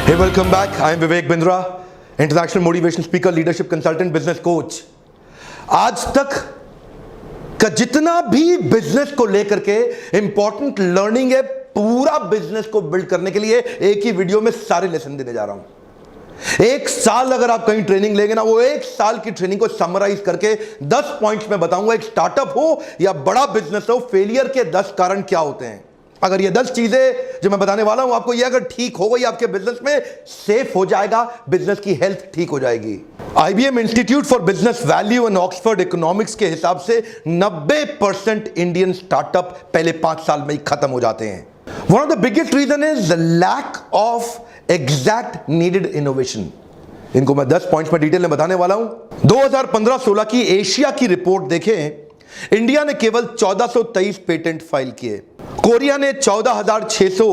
Hey, welcome back. I am Vivek Bindra, international motivation speaker, leadership consultant, business coach. आज तक का जितना भी बिजनेस को लेकर के इंपॉर्टेंट लर्निंग है, पूरा बिजनेस को बिल्ड करने के लिए एक ही वीडियो में सारे लेसन देने जा रहा हूं। एक साल अगर आप कहीं ट्रेनिंग लेंगे ना, वो एक साल की ट्रेनिंग को समराइज करके 10 पॉइंट्स में बताऊंगा। एक स्टार्टअप हो या बड़ा बिजनेस हो, फेलियर के 10 कारण क्या होते हैं। अगर ये 10 चीजें जो मैं बताने वाला हूं आपको, ये अगर ठीक हो गई, आपके बिजनेस में सेफ हो जाएगा, बिजनेस की हेल्थ ठीक हो जाएगी। IBM institute for business value and Oxford economics के हिसाब से 90% इंडियन स्टार्टअप पहले 5 साल में ही खत्म हो जाते हैं। One of the biggest reason is the lack of exact needed innovation. इनको मैं 10 पॉइंट्स में डिटेल में बताने वाला हूं। 2015-16 की एशिया की रिपोर्ट देखें, इंडिया ने केवल 1423 पेटेंट फाइल किए, कोरिया ने 14,600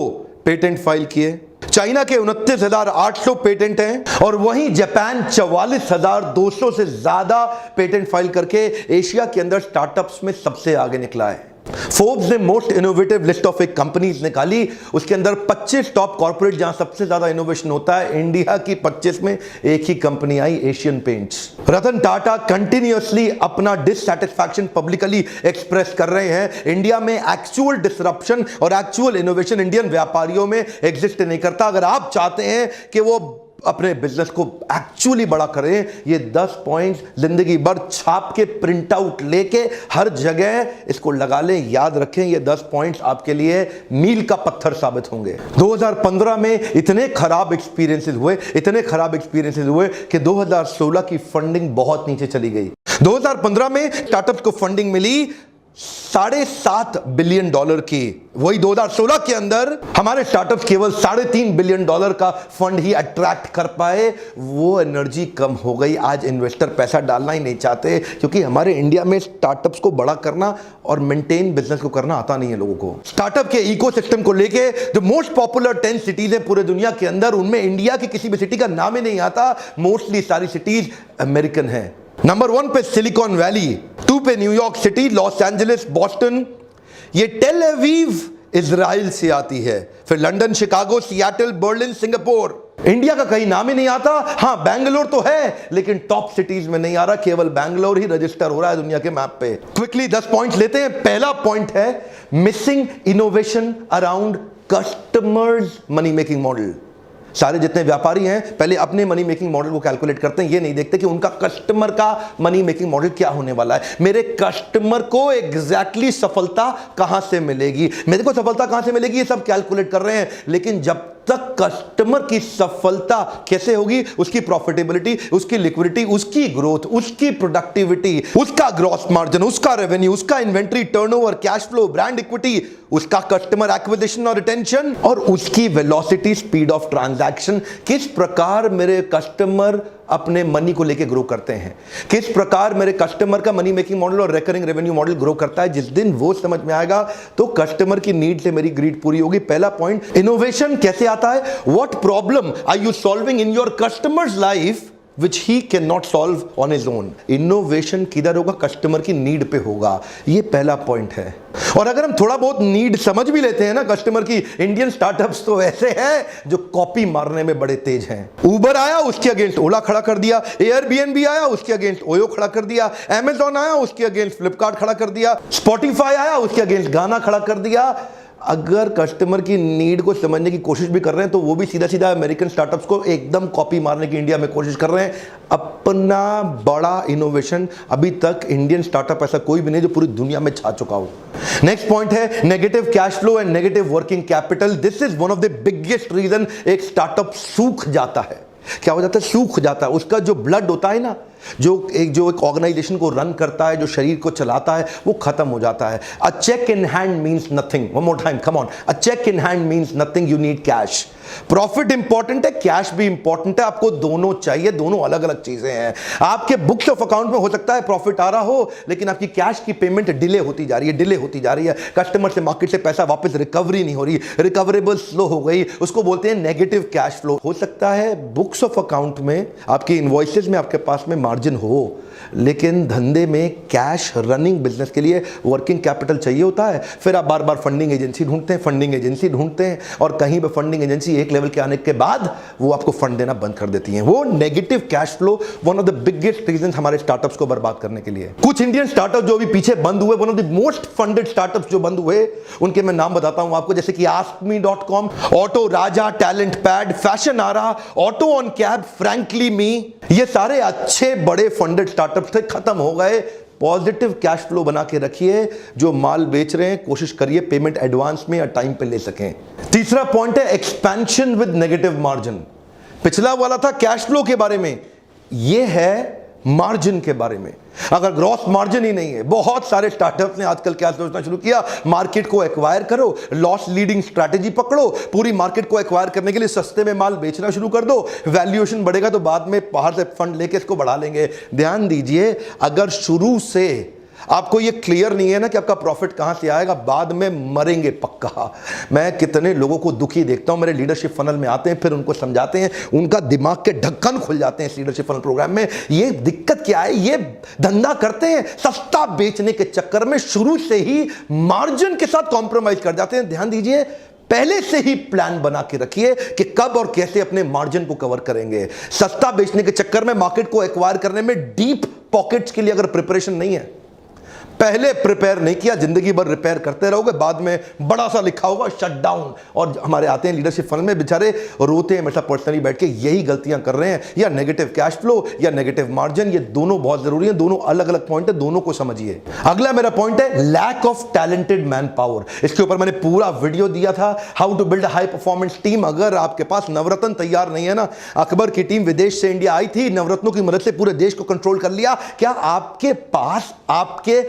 पेटेंट फाइल किए, चाइना के 29,800 पेटेंट हैं और वहीं जापान 44,200 से ज्यादा पेटेंट फाइल करके एशिया के अंदर स्टार्टअप्स में सबसे आगे निकला है। फोर्ब्स ने मोस्ट इनोवेटिव लिस्ट ऑफ एक कंपनीज निकाली, उसके अंदर 25 टॉप कॉर्पोरेट जहां सबसे ज्यादा इनोवेशन होता है, इंडिया की 25 में एक ही कंपनी आई, Asian paints. Ratan Tata continuously अपना डिससैटिस्फैक्शन पब्लिकली एक्सप्रेस कर रहे हैं। इंडिया में एक्चुअल डिसरप्शन और एक्चुअल इनोवेशन इंडियन व्यापारियों में एग्जिस्ट नहीं करता। अगर आप चाहते हैं कि वो अपने बिजनेस को एक्चुअली बड़ा करें, ये 10 पॉइंट्स जिंदगी भर छाप के प्रिंट आउट लेके हर जगह इसको लगा लें, याद रखें। ये 10 पॉइंट्स आपके लिए मील का पत्थर साबित होंगे। 2015 में इतने खराब एक्सपीरियंसेस हुए कि 2016 की फंडिंग बहुत नीचे चली गई। 2015 में स्टार्टअप्स को फंडिंग मिली $7.5 बिलियन की। वही 2016 के अंदर हमारे स्टार्टअप्स केवल $3.5 बिलियन का फंड ही अट्रैक्ट कर पाए। वो एनर्जी कम हो गई। आज इन्वेस्टर पैसा डालना ही नहीं चाहते, क्योंकि हमारे इंडिया में स्टार्टअप्स को बड़ा करना और मेंटेन बिजनेस को करना आता नहीं है लोगों को। स्टार्टअप के इकोसिस्टम को लेके जो मोस्ट पॉपुलर 10 सिटीज है पूरे दुनिया के अंदर, उनमें इंडिया की किसी भी सिटी का नाम ही नहीं आता। मोस्टली सारी सिटीज अमेरिकन है। नंबर 1 पे सिलिकॉन वैली, 2 पे New York city, Los Angeles, Boston, ये टेल अवीव इजराइल से आती है, फिर London, Chicago, Seattle, Berlin, Singapore. India का कहीं नाम ही नहीं आता। हां, बैंगलोर तो है, लेकिन टॉप सिटीज में नहीं आ रहा। केवल बैंगलोर ही रजिस्टर हो रहा है दुनिया के मैप पे। क्विकली 10 पॉइंट लेते हैं। पहला पॉइंट है missing innovation around customers money making model. सारे जितने व्यापारी हैं पहले अपने मनी मेकिंग मॉडल को कैलकुलेट करते हैं, ये नहीं देखते कि उनका कस्टमर का मनी मेकिंग मॉडल क्या होने वाला है। मेरे कस्टमर को एग्जैक्टली सफलता कहां से मिलेगी, मेरे को सफलता कहां से मिलेगी, ये सब कैलकुलेट कर रहे हैं। लेकिन जब तक कस्टमर की सफलता कैसे होगी, उसकी प्रॉफिटेबिलिटी, उसकी लिक्विडिटी, उसकी ग्रोथ, उसकी प्रोडक्टिविटी, उसका ग्रॉस मार्जिन, उसका रेवेन्यू, उसका inventory turnover, cash flow, brand equity, उसका कस्टमर एक्विजिशन और रिटेंशन, और उसकी वेलोसिटी, स्पीड ऑफ ट्रांजैक्शन, किस प्रकार मेरे कस्टमर अपने मनी को लेके ग्रो करते हैं, किस प्रकार मेरे कस्टमर का मनी मेकिंग मॉडल और रिकरिंग रेवेन्यू मॉडल ग्रो करता है। जिस दिन वो समझ में आएगा तो कस्टमर की नीड से मेरी ग्रीड पूरी होगी। पहला पॉइंट, इनोवेशन कैसे आता है, what problem are you solving in your customers life which he cannot solve on his own। Innovation किधर होगा, कस्टमर की नीड पे होगा। ये पहला पॉइंट है। और अगर हम थोड़ा बहुत नीड समझ भी लेते हैं ना कस्टमर की, इंडियन स्टार्टअप्स तो ऐसे हैं जो कॉपी मारने में बड़े तेज हैं। उबर आया, उसके अगेंस्ट ओला खड़ा कर दिया। एयरबीएनबी आया, उसके अगेंस्ट ओयो खड़ा कर दिया। अमेजॉन आया, उसके अगेंस्ट फ्लिपकार्ट खड़ा कर दिया। स्पॉटिफाई आया, उसके अगेंस्ट गाना खड़ा कर दिया। अगर कस्टमर की नीड को समझने की कोशिश भी कर रहे हैं तो वो भी सीधा सीधा अमेरिकन स्टार्टअप्स को एकदम कॉपी मारने की इंडिया में कोशिश कर रहे हैं। अपना बड़ा इनोवेशन अभी तक इंडियन स्टार्टअप ऐसा कोई भी नहीं जो पूरी दुनिया में छा चुका हो। नेक्स्ट पॉइंट है negative cash flow and negative working capital. This is one of the biggest reason एक स्टार्टअप सूख जाता है। क्या हो जाता है, सूख जाता है। उसका जो ब्लड होता है ना, जो एक ऑर्गेनाइजेशन को रन करता है, जो शरीर को चलाता है, वो खत्म हो जाता है। A check in hand means nothing. One more time, come on. A check in hand means nothing, you need cash. Profit important है, कैश भी इंपॉर्टेंट है। आपको दोनों चाहिए, दोनों अलग अलग चीजें हैं। आपके बुक्स ऑफ अकाउंट में हो सकता है प्रॉफिट आ रहा हो, लेकिन आपकी कैश की पेमेंट डिले होती जा रही है। कस्टमर से, मार्केट से पैसा वापस रिकवरी नहीं हो रही, रिकवरेबल स्लो हो गई, उसको बोलते हैं नेगेटिव कैश फ्लो। हो सकता है बुक्स ऑफ अकाउंट में, आपकी इनवॉइसेस में आपके पास में मार्जिन हो, लेकिन धंधे में कैश रनिंग बिजनेस के लिए वर्किंग कैपिटल चाहिए होता है। फिर आप बार बार फंडिंग एजेंसी ढूंढते हैं और कहीं पे फंडिंग एजेंसी एक लेवल के आने के बाद वो आपको फंड देना बंद कर देती हैं। वो negative cash flow one of the biggest reason हमारे स्टार्टअप्स को बर्बाद करने के लिए। कुछ इंडियन स्टार्टअप जो अभी पीछे बंद हुए, one of the most funded startups जो बंद हुए, उनके मैं नाम बताता हूं आपको, जैसे कि askme.com, Auto Raja, Talent Pad, Fashionara, Auto On Cab, Frankly Me, ये सारे अच्छे बड़े फंडेड स्टार्टअप्स थे, खत्म हो गए। पॉजिटिव कैश फ्लो बना के रखिए। जो माल बेच रहे हैं कोशिश करिए पेमेंट एडवांस में या टाइम पे ले सकें। तीसरा पॉइंट है एक्सपेंशन विद नेगेटिव मार्जिन। पिछला वाला था कैश फ्लो के बारे में, यह है मार्जिन के बारे में। अगर ग्रॉस मार्जिन ही नहीं है, बहुत सारे स्टार्टअप्स ने आजकल क्या सोचना शुरू किया, मार्केट को एक्वायर करो, लॉस लीडिंग स्ट्रैटेजी पकड़ो, पूरी मार्केट को एक्वायर करने के लिए सस्ते में माल बेचना शुरू कर दो, वैल्यूएशन बढ़ेगा तो बाद में बाहर से फंड लेके इसको बढ़ा लेंगे। ध्यान दीजिए, अगर शुरू से आपको ये क्लियर नहीं है ना कि आपका प्रॉफिट कहां से आएगा, बाद में मरेंगे पक्का। मैं कितने लोगों को दुखी देखता हूं, मेरे लीडरशिप फनल में आते हैं, फिर उनको समझाते हैं, उनका दिमाग के ढक्कन खुल जाते हैं इस लीडरशिप फनल प्रोग्राम में। ये दिक्कत क्या है, ये धंधा करते हैं सस्ता बेचने के चक्कर में शुरू से ही मार्जिन के साथ कॉम्प्रोमाइज कर जाते हैं। ध्यान दीजिए, पहले से ही प्लान बना के रखिए कि कब और कैसे अपने मार्जिन को कवर करेंगे। सस्ता बेचने के चक्कर में मार्केट को एक्वायर करने में डीप पॉकेट्स के लिए अगर प्रिपरेशन नहीं है, पहले प्रिपेयर नहीं किया, जिंदगी भर रिपेयर करते रहोगे, बाद में बड़ा सा लिखा होगा शट डाउन। और हमारे आते हैं लीडरशिप फनल में, बेचारे रोते हैं मेरे साथ पर्सनली बैठ के, यही गलतियां कर रहे हैं, या नेगेटिव कैश फ्लो या नेगेटिव मार्जिन। ये दोनों बहुत जरूरी है, दोनों अलग अलग पॉइंट है, दोनों को समझिए। अगला मेरा पॉइंट है lack of talented man power. इसके ऊपर मैंने पूरा वीडियो दिया था, how to build high performance team. अगर आपके पास नवरत्न तैयार नहीं है ना, अकबर की टीम विदेश से इंडिया आई थी, नवरत्नों की मदद से पूरे देश को कंट्रोल कर लिया। क्या आपके पास आपके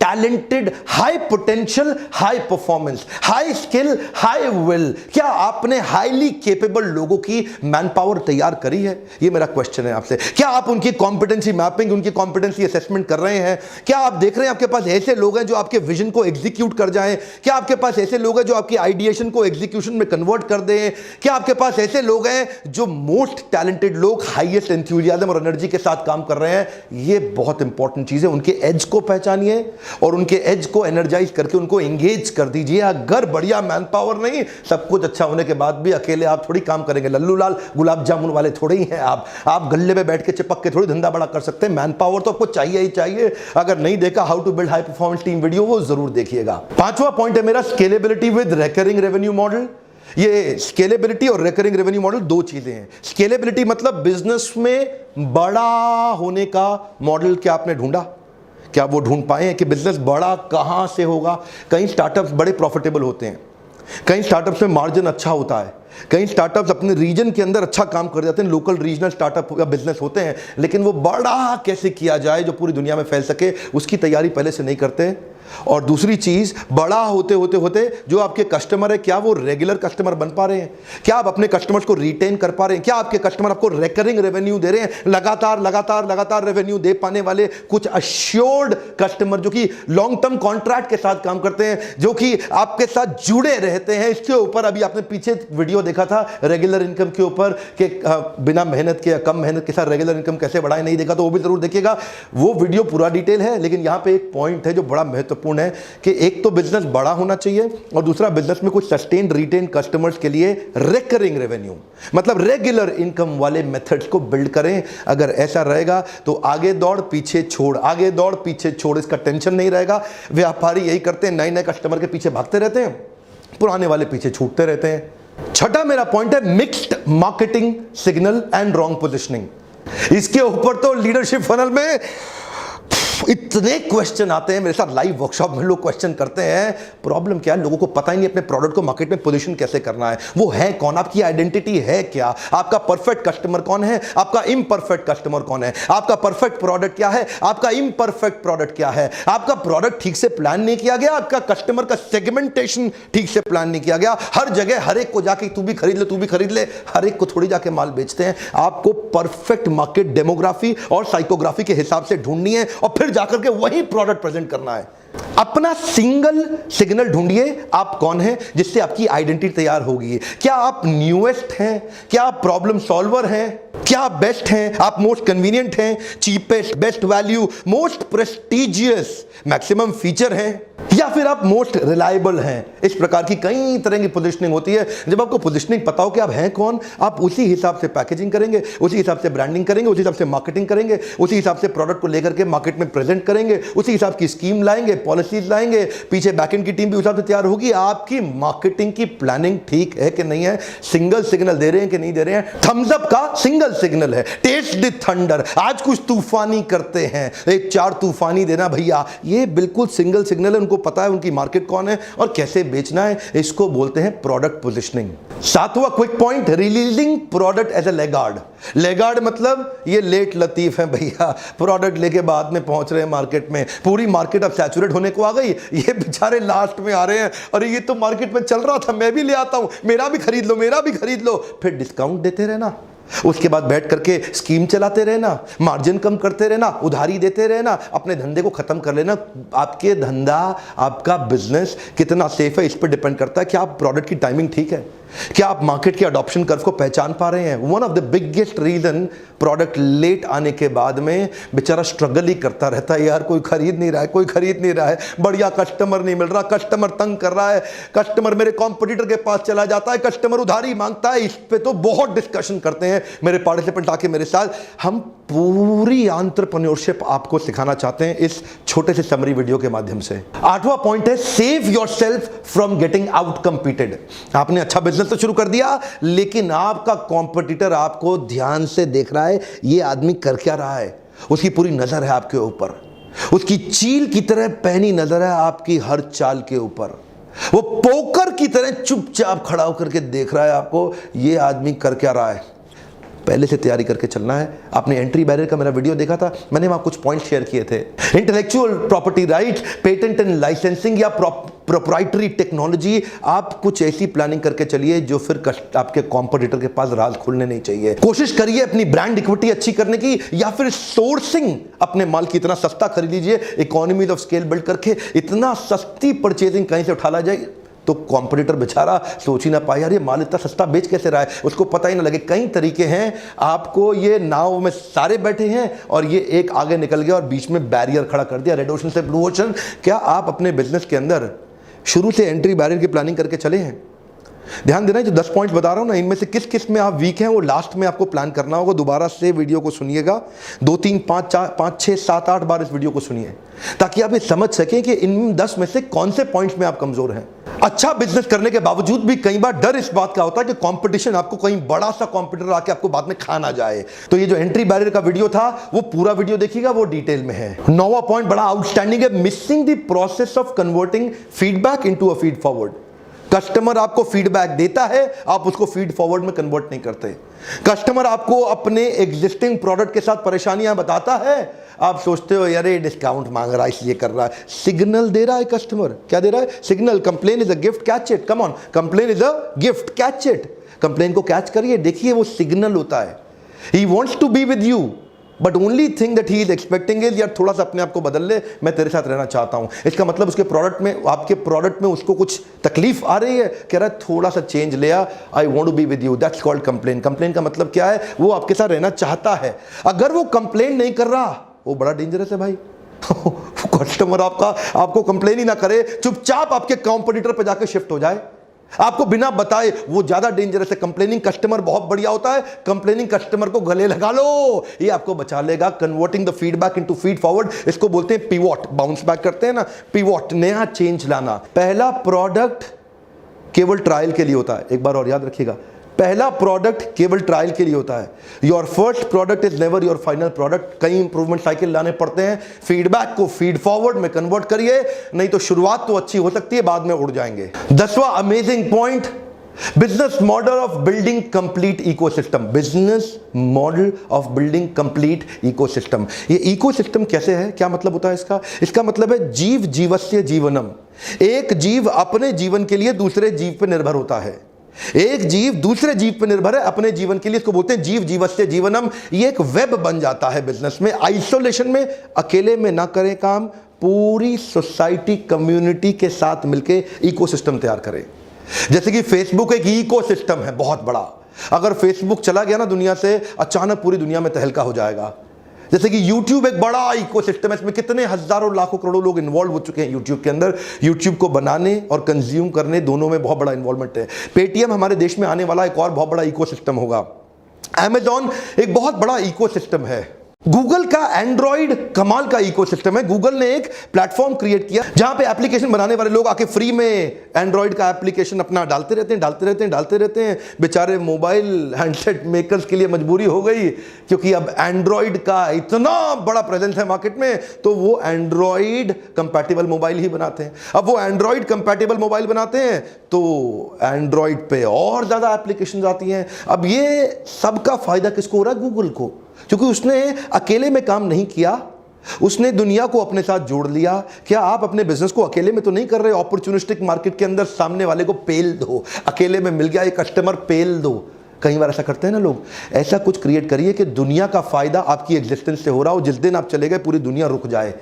talented, high potential, high performance, high skill, high will, क्या आपने हाईली केपेबल लोगों की मैन पावर तैयार करी है? ये मेरा क्वेश्चन है आपसे। क्या आप उनकी कॉम्पिटेंसी मैपिंग, उनकी कॉम्पिटेंसी असेसमेंट कर रहे हैं? क्या आप देख रहे हैं आपके पास ऐसे लोग हैं जो आपके विजन को एग्जीक्यूट कर जाएं? क्या आपके पास ऐसे लोग हैं जो आपकी आइडिएशन को एग्जीक्यूशन में कन्वर्ट कर दें? क्या आपके पास ऐसे लोग हैं जो मोस्ट टैलेंटेड लोग हाईएस्ट एंथुसियाज्म और एनर्जी के साथ काम कर रहे हैं? ये बहुत इंपॉर्टेंट चीज है। उनके एज को पहचानिए और उनके एज को एनर्जाइज करके उनको एंगेज कर दीजिए। अगर बढ़िया मैन पावर नहीं, सब कुछ अच्छा होने के बाद भी अकेले आप थोड़ी काम करेंगे, लल्लू लाल गुलाब जामुन वाले थोड़े ही हैं आप गल्ले में बैठ के चिपक के थोड़ी धंधा बड़ा कर सकते हैं। मैन पावर तो आपको चाहिए ही चाहिए। अगर नहीं देखा how to build high performance team video, वो जरूर देखिएगा। पांचवा पॉइंट है मेरा scalability with recurring revenue model. ये स्केलेबिलिटी और रिकरिंग रेवेन्यू मॉडल दो चीजें हैं। स्केलेबिलिटी मतलब बिजनेस में बड़ा होने का मॉडल क्या आपने ढूंढा, क्या वो ढूंढ पाए हैं कि बिजनेस बड़ा कहां से होगा? कई स्टार्टअप्स बड़े प्रॉफिटेबल होते हैं, कई स्टार्टअप्स में मार्जिन अच्छा होता है, कई स्टार्टअप्स अपने रीजन के अंदर अच्छा काम कर जाते हैं, लोकल रीजनल स्टार्टअप या बिजनेस होते हैं, लेकिन वो बड़ा कैसे किया जाए जो पूरी दुनिया में फैल सके, उसकी तैयारी पहले से नहीं करते। और दूसरी चीज, बड़ा होते होते होते जो आपके कस्टमर है, क्या वो रेगुलर कस्टमर बन पा रहे हैं? क्या आप अपने कस्टमर्स को रिटेन कर पा रहे हैं? क्या आपके कस्टमर आपको रिकरिंग रेवेन्यू दे रहे हैं? लगातार लगातार लगातार रेवेन्यू दे पाने वाले कुछ अश्योर्ड कस्टमर जो कि लॉन्ग टर्म कॉन्ट्रैक्ट के साथ काम करते हैं, जो कि आपके साथ जुड़े रहते हैं। इसके ऊपर अभी आपने पीछे वीडियो देखा था रेगुलर इनकम के ऊपर कि बिना मेहनत के या कम मेहनत के साथ रेगुलर इनकम कैसे बढ़ाएं, नहीं देखा तो वो भी जरूर देखिएगा। वो वीडियो पूरा डिटेल है, लेकिन यहां पे एक पॉइंट है जो बड़ा महत्वपूर्ण है कि एक तो बिजनेस बड़ा होना चाहिए और दूसरा बिजनेस में कुछ सस्टेन्ड रिटेन कस्टमर्स के लिए रिकरिंग रेवेन्यू मतलब रेगुलर इनकम वाले मेथड्स को बिल्ड करें। अगर ऐसा रहेगा तो आगे दौड़ पीछे छोड़, आगे दौड़ पीछे छोड़, इसका टेंशन नहीं रहेगा। व्यापारी यही करते हैं, नए नए कस्टमर के पीछे भागते रहते हैं, पुराने वाले पीछे छूटते रहते हैं। छठा मेरा पॉइंट है mixed marketing signal and wrong positioning. इसके ऊपर तो लीडरशिप फनल में इतने क्वेश्चन आते हैं, मेरे साथ लाइव वर्कशॉप में लोग क्वेश्चन करते हैं। प्रॉब्लम क्या है, लोगों को पता ही नहीं अपने प्रोडक्ट को मार्केट में पोजीशन कैसे करना है। वो है कौन, आपकी आइडेंटिटी है क्या, आपका परफेक्ट कस्टमर कौन है, आपका इम्परफेक्ट कस्टमर कौन है, आपका परफेक्ट प्रोडक्ट क्या है, आपका इम्परफेक्ट प्रोडक्ट क्या है। आपका प्रोडक्ट ठीक से प्लान नहीं किया गया, आपका कस्टमर का सेगमेंटेशन ठीक से प्लान नहीं किया गया। हर जगह हर एक को जाके तू भी खरीद ले, तू भी खरीद ले, हर एक को थोड़ी जाके माल बेचते हैं। आपको परफेक्ट मार्केट डेमोग्राफी और साइकोग्राफी के हिसाब से ढूंढनी है और फिर जाकर के वही प्रोडक्ट प्रेजेंट करना है। अपना सिंगल सिग्नल ढूंढिए, आप कौन हैं, जिससे आपकी आइडेंटिटी तैयार होगी। क्या आप न्यूएस्ट हैं, क्या आप प्रॉब्लम सॉल्वर हैं, क्या आप बेस्ट हैं, आप मोस्ट कन्वीनियंट हैं, cheapest, best value, most prestigious, maximum feature हैं, या फिर आप मोस्ट रिलायबल हैं। इस प्रकार की कई तरह की पोजीशनिंग होती है। जब आपको पोजीशनिंग पता हो कि आप हैं कौन, आप उसी हिसाब से पैकेजिंग करेंगे, उसी हिसाब से ब्रांडिंग करेंगे, उसी हिसाब से मार्केटिंग करेंगे, उसी हिसाब से प्रोडक्ट को लेकर के मार्केट में प्रेजेंट करेंगे, उसी हिसाब की स्कीम लाएंगे, पॉलिसीज लाएंगे, पीछे बैकएंड की टीम भी उस हिसाब से तैयार होगी। आपकी मार्केटिंग की प्लानिंग ठीक है कि नहीं है, सिंगल सिग्नल दे रहे हैं कि नहीं दे रहे हैं। थम्स अप का सिंगल सिग्नल है, टेस्ट द थंडर, आज कुछ तूफानी करते हैं, एक 4 तूफानी देना भैया, ये बिल्कुल सिंगल सिग्नल है। उनको पता है उनकी मार्केट कौन है और कैसे बेचना है। इसको बोलते हैं प्रोडक्ट पोजीशनिंग। 7वां quick point, releasing product as a laggard. Laggard मतलब ये लेट लतीफ है भैया, प्रोडक्ट लेके बाद में पहुंच रहे हैं मार्केट में, पूरी मार्केट अब सैचुरेट होने को आ गई, ये बेचारे लास्ट में आ रहे हैं, अरे ये तो मार्केट में चल रहा था, मैं भी ले आता हूं, मेरा भी खरीद लो, मेरा भी खरीद लो। फिर डिस्काउंट देते रहना, उसके बाद बैठ करके स्कीम चलाते रहना, मार्जिन कम करते रहना, उधारी देते रहना, अपने धंधे को खत्म कर लेना। आपके धंधा, आपका बिजनेस कितना सेफ है, इस पर डिपेंड करता है कि आप प्रोडक्ट की टाइमिंग ठीक है, क्या आप मार्केट के अडॉप्शन कर्व को पहचान पा रहे हैं। One of the biggest reason product late आने के बाद में बेचारा स्ट्रगल ही करता रहता है, यार कोई खरीद नहीं रहा है, कोई खरीद नहीं रहा है, बढ़िया कस्टमर नहीं मिल रहा, कस्टमर तंग कर रहा है, कस्टमर मेरे कॉम्पिटिटर के पास चला जाता है, कस्टमर उधारी मांगता है। इस पे तो बहुत डिस्कशन करते हैं मेरे पार्टिसिपेंट आके मेरे साथ। हम पूरी एंटरप्रेन्योरशिप आपको सिखाना चाहते हैं इस छोटे से समरी वीडियो के माध्यम से। 8वां पॉइंट है, save yourself from getting out competed. आपने अच्छा बिजनेस तो शुरू कर दिया, लेकिन आपका कॉम्पिटिटर आपको ध्यान से देख रहा है, ये आदमी कर क्या रहा है, उसकी पूरी नजर है आपके ऊपर, उसकी चील की तरह पैनी नजर है आपकी हर चाल के ऊपर, वो पोकर की तरह चुपचाप खड़ा होकर के देख रहा है आपको, ये आदमी कर क्या रहा है। पहले से तैयारी करके चलना है। आपने एंट्री बैरियर का मेरा वीडियो देखा था, मैंने वहां कुछ पॉइंट शेयर किए थे। Intellectual property right, patent and licensing या प्रोप्राइटरी टेक्नोलॉजी, आप कुछ ऐसी प्लानिंग करके चलिए जो फिर आपके कॉम्पिटिटर के पास राज खुलने नहीं चाहिए। कोशिश करिए अपनी ब्रांड इक्विटी अच्छी करने की, या फिर सोर्सिंग, अपने माल की इतना सस्ता खरीद लीजिए, इकोनॉमीज ऑफ स्केल बिल्ड करके इतना सस्ती परचेजिंग कहीं से उठा ला जाए तो कॉम्पिटिटर बेचारा सोच ही ना पाए, यार ये माल इतना सस्ता बेच कैसे रहा है, उसको पता ही ना लगे। कई तरीके हैं, आपको ये नाव में सारे बैठे हैं और ये एक आगे निकल गया और बीच में बैरियर खड़ा कर दिया, रेड ओशन से ब्लू ओशन। क्या आप अपने बिजनेस के अंदर शुरू से एंट्री बैरियर की प्लानिंग करके चले हैं? ध्यान देना, जो 10 पॉइंट्स बता रहा हूं ना, इनमें से किस किस में आप वीक हैं वो लास्ट में आपको प्लान करना होगा। दोबारा से वीडियो को सुनिएगा, 2 3 5 4 5 6 7 8 बार इस वीडियो को सुनिए, ताकि आप ये समझ सकें कि इन 10 में से कौन से पॉइंट्स में आप कमजोर हैं। अच्छा बिजनेस करने के बावजूद भी कई बार डर इस बात का होता है कि कंपटीशन, आपको कहीं बड़ा सा कंपटीटर आके आपको बाद में खा ना जाए। तो ये जो एंट्री बैरियर का वीडियो था, वो पूरा वीडियो देखिएगा, वो डिटेल में है। 9वां पॉइंट बड़ा आउटस्टैंडिंग है, missing the process of converting feedback into a feed forward. Customer आपको फीडबैक देता है, आप उसको फीड फॉरवर्ड में कन्वर्ट नहीं करते। कस्टमर आपको अपने एग्जिस्टिंग प्रोडक्ट के साथ परेशानियां बताता है, आप सोचते हो यार ये डिस्काउंट मांग रहा है इसलिए कर रहा है। सिग्नल दे रहा है कस्टमर, क्या दे रहा है? Signal. Complain is a gift, catch it, come on, complain is a gift, catch it. Complain को कैच करिए, देखिए वो सिग्नल होता है। He wants to be with you, but only thing that he is expecting is, यार थोड़ा सा अपने आप को बदल ले, मैं तेरे साथ रहना चाहता हूं। इसका मतलब उसके प्रोडक्ट में, आपके प्रोडक्ट में उसको कुछ तकलीफ आ रही है, कह रहा है थोड़ा सा चेंज ले आ, I want to be with you, that's called complain. Complain का मतलब क्या है? वो आपके साथ रहना चाहता है। अगर वो कंप्लेन नहीं कर रहा, वो बड़ा डेंजरस है भाई। कस्टमर आपको कंप्लेन ही ना करे, चुपचाप आपके कॉम्पिटिटर पे जाके शिफ्ट हो जाए, आपको बिना बताए, वो ज्यादा डेंजरस है। कंप्लेनिंग कस्टमर बहुत बढ़िया होता है, कंप्लेनिंग कस्टमर को गले लगा लो, ये आपको बचा लेगा। Converting the feedback into feed forward, इसको बोलते हैं पिवोट। बाउंस बैक करते हैं ना, पिवोट, नया चेंज लाना। पहला प्रोडक्ट केवल ट्रायल के लिए होता है, एक बार और याद रखिएगा, पहला प्रोडक्ट केवल ट्रायल के लिए होता है। Your first product is never your final product. कई इंप्रूवमेंट साइकिल लाने पड़ते हैं, फीडबैक को फीड फॉरवर्ड में कन्वर्ट करिए, नहीं तो शुरुआत तो अच्छी हो सकती है, बाद में उड़ जाएंगे। 10वां amazing point, business model of building complete ecosystem. Business model of building complete ecosystem. ये इकोसिस्टम कैसे है, क्या मतलब होता है इसका? इसका मतलब है जीव जीवस्य जीवनम। एक जीव अपने जीवन के लिए दूसरे जीव पर निर्भर होता है, एक जीव दूसरे जीव पर निर्भर है अपने जीवन के लिए, इसको बोलते हैं जीव जीवस्य जीवनम। ये एक वेब बन जाता है बिजनेस में। आइसोलेशन में, अकेले में ना करें काम, पूरी सोसाइटी कम्युनिटी के साथ मिलके इकोसिस्टम तैयार करें। जैसे कि फेसबुक एक इकोसिस्टम है बहुत बड़ा, अगर फेसबुक चला गया ना दुनिया से, अचानक पूरी दुनिया में तहलका हो जाएगा। जैसे कि YouTube एक बड़ा इकोसिस्टम है, इसमें कितने हजारों लाखों करोड़ों लोग इन्वॉल्व हो चुके हैं YouTube के अंदर। YouTube को बनाने और कंज्यूम करने दोनों में बहुत बड़ा इन्वॉल्वमेंट है। पेटीएम हमारे देश में आने वाला एक और बहुत बड़ा इकोसिस्टम होगा। Amazon एक बहुत बड़ा इकोसिस्टम है। गूगल का एंड्रॉइड कमाल का इकोसिस्टम है। गूगल ने एक प्लेटफॉर्म क्रिएट किया जहां पे एप्लीकेशन बनाने वाले लोग आके फ्री में एंड्रॉइड का एप्लीकेशन अपना डालते रहते हैं। बेचारे मोबाइल हैंडसेट मेकर्स के लिए मजबूरी हो गई, क्योंकि अब एंड्रॉइड का इतना बड़ा प्रेजेंस है मार्केट में, तो वो एंड्रॉइड कंपैटिबल मोबाइल ही बनाते हैं। अब वो एंड्रॉइड कंपैटिबल मोबाइल बनाते हैं तो एंड्रॉइड पे और ज्यादा एप्लीकेशन आती हैं। अब ये सबका फायदा किसको हो रहा है? गूगल को, क्योंकि उसने अकेले में काम नहीं किया, उसने दुनिया को अपने साथ जोड़ लिया। क्या आप अपने बिजनेस को अकेले में तो नहीं कर रहे? अपॉर्चुनिस्टिक मार्केट के अंदर सामने वाले को पेल दो, अकेले में मिल गया ये कस्टमर, पेल दो। कई बार ऐसा करते हैं ना लोग। ऐसा कुछ क्रिएट करिए कि दुनिया का फायदा आपकी एग्जिस्टेंस से हो रहा हो, जिस दिन आप चले गए पूरी दुनिया रुक जाए।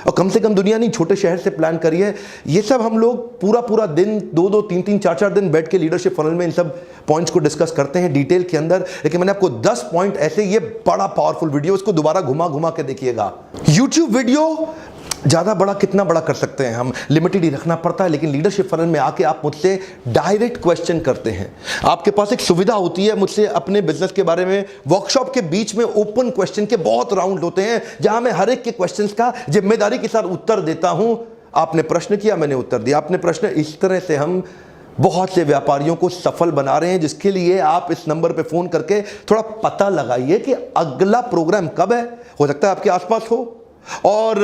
और कम से कम दुनिया नहीं, छोटे शहर से प्लान करिए। ये सब हम लोग पूरा दिन 2-2, 3-3, 4-4 दिन बैठ के लीडरशिप फनल में इन सब पॉइंट्स को डिस्कस करते हैं डिटेल के अंदर। लेकिन मैंने आपको 10 पॉइंट ऐसे, ये बड़ा पावरफुल वीडियो, इसको दोबारा घुमा के देखिएगा। YouTube वीडियो ज़्यादा बड़ा कितना बड़ा कर सकते हैं हम, लिमिटेड ही रखना पड़ता है। लेकिन लीडरशिप फनल में आके आप मुझसे डायरेक्ट क्वेश्चन करते हैं। आपके पास एक सुविधा होती है मुझसे अपने बिजनेस के बारे में, वर्कशॉप के बीच में ओपन क्वेश्चन के बहुत राउंड होते हैं, जहां मैं हर एक के क्वेश्चंस का जिम्मेदारी के साथ उत्तर देता हूं। आपने प्रश्न किया, मैंने उत्तर दिया, आपने प्रश्न। इस तरह से हम बहुत से व्यापारियों को सफल बना रहे हैं, जिसके लिए आप इस नंबर पे फोन करके थोड़ा पता लगाइए कि अगला प्रोग्राम कब है। हो सकता है आपके आसपास हो और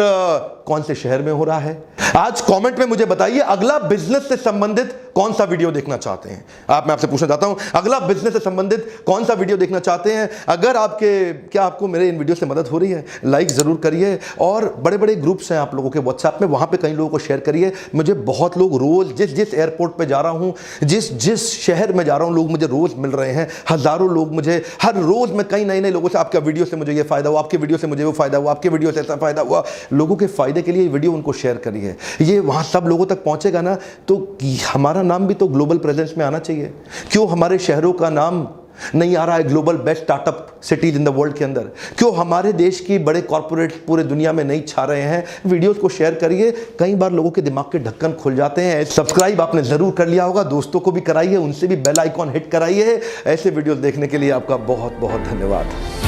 कौन से शहर में हो रहा है। आज कमेंट में मुझे बताइए अगला बिजनेस से संबंधित कौन सा वीडियो देखना चाहते हैं आप। मैं आपसे पूछना चाहता हूं, अगला बिजनेस से संबंधित कौन सा वीडियो देखना चाहते हैं। अगर क्या आपको मेरे इन वीडियो से मदद हो रही है, लाइक जरूर करिए। और बड़े बड़े ग्रुप्स हैं आप लोगों के व्हाट्सएप में, वहां पे कई लोगों को शेयर करिए। मुझे बहुत लोग रोज जिस एयरपोर्ट पे जा रहा हूं, जिस शहर में जा रहा हूं, लोग मुझे रोज मिल रहे हैं। हजारों लोग मुझे हर रोज, मैं कई नए लोगों से, आपका वीडियो से मुझे ये फायदा हुआ, आपके वीडियो से मुझे वो फायदा हुआ, आपके वीडियो से ऐसा फायदा हुआ। लोगों के फायदे के लिए वीडियो उनको शेयर करिए। ये वहां सब लोगों तक पहुंचेगा ना, तो हमारा नाम भी तो ग्लोबल प्रेजेंस में आना चाहिए। क्यों हमारे शहरों का नाम नहीं आ रहा है global best startup cities in the world के अंदर? क्यों हमारे देश की बड़े कॉर्पोरेट पूरे दुनिया में नहीं छा रहे हैं? वीडियोस को शेयर करिए। कई बार लोगों के दिमाग के ढक्कन खुल जाते हैं। सब्सक्राइब आपने जरूर कर लिया होगा, दोस्तों को भी कराइए, उनसे भी बेल आइकॉन हिट कराइए। ऐसे वीडियोस देखने के लिए आपका बहुत बहुत धन्यवाद।